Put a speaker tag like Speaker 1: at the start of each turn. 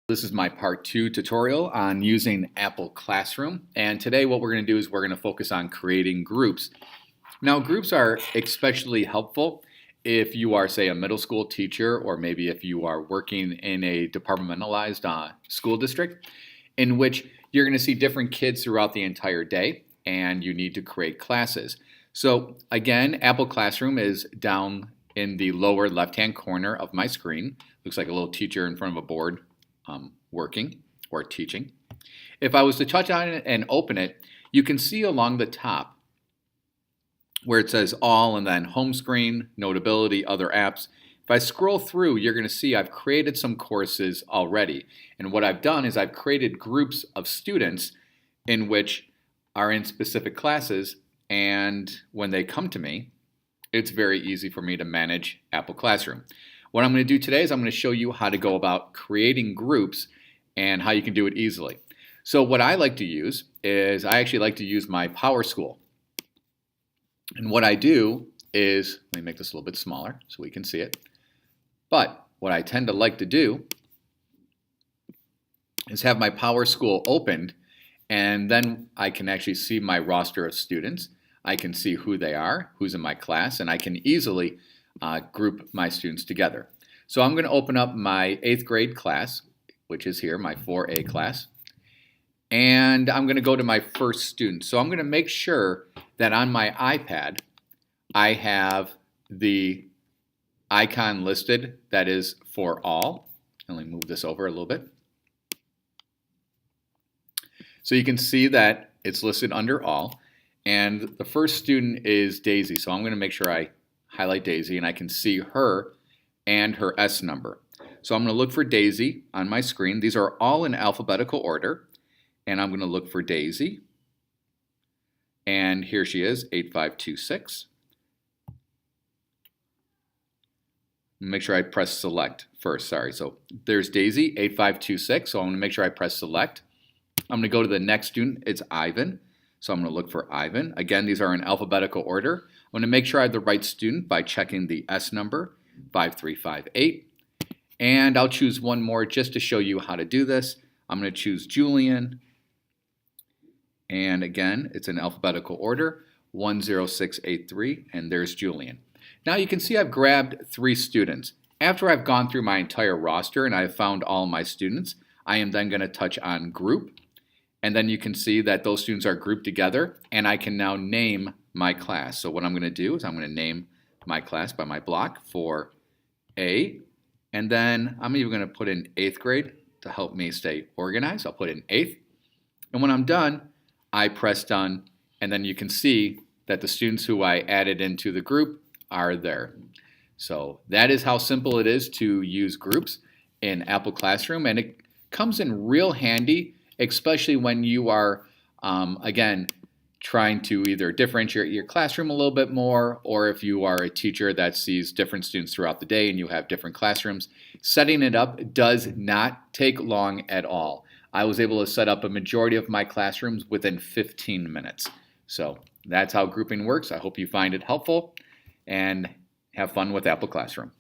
Speaker 1: This is my part 2 tutorial on using Apple Classroom, and today what we're going to do is we're going to focus on creating groups. Now, groups are especially helpful if you are, say, a middle school teacher, or maybe if you are working in a departmentalized school district in which you're going to see different kids throughout the entire day and you need to create classes. So again, Apple Classroom is down in the lower left-hand corner of my screen. Looks like a little teacher in front of a board working or teaching. If I was to touch on it and open it, you can see along the top where it says all and then home screen, notability, other apps. If I scroll through, you're going to see I've created some courses already. And what I've done is I've created groups of students in which are in specific classes, and when they come to me, it's very easy for me to manage Apple Classroom. What I'm going to do today is I'm going to show you how to go about creating groups and how you can do it easily. So what I like to use is I actually like to use my PowerSchool. And what I do is, let me make this a little bit smaller so we can see it. But what I tend to like to do is have my PowerSchool opened, and then I can actually see my roster of students. I can see who they are, who's in my class, and I can easily group my students together. So I'm going to open up my 8th grade class, which is here, my 4A class, and I'm going to go to my first student. So I'm going to make sure that on my iPad I have the icon listed that is for all. Let me move this over a little bit. So you can see that it's listed under all, and the first student is Daisy. So I'm going to make sure I highlight Daisy, and I can see her and her S number. So I'm going to look for Daisy on my screen. These are all in alphabetical order, and I'm going to look for Daisy, and here she is, 8526. Make sure I press select first, sorry. So there's Daisy, 8526, so I'm going to make sure I press select. I'm going to go to the next student, it's Ivan. So I'm going to look for Ivan. Again, these are in alphabetical order. I'm going to make sure I have the right student by checking the S number, 5358. And I'll choose one more just to show you how to do this. I'm going to choose Julian. And again, it's in alphabetical order, 10683, and there's Julian. Now you can see I've grabbed 3 students. After I've gone through my entire roster and I've found all my students, I am then going to touch on group. And then you can see that those students are grouped together, and I can now name my class. So what I'm going to do is I'm going to name my class by my block for A, and then I'm even going to put in 8th grade to help me stay organized. I'll put in 8th, and when I'm done, I press done, and then you can see that the students who I added into the group are there. So that is how simple it is to use groups in Apple Classroom, and it comes in real handy, especially when you are, again, trying to either differentiate your classroom a little bit more, or if you are a teacher that sees different students throughout the day and you have different classrooms. Setting it up does not take long at all. I was able to set up a majority of my classrooms within 15 minutes. So that's how grouping works. I hope you find it helpful and have fun with Apple Classroom.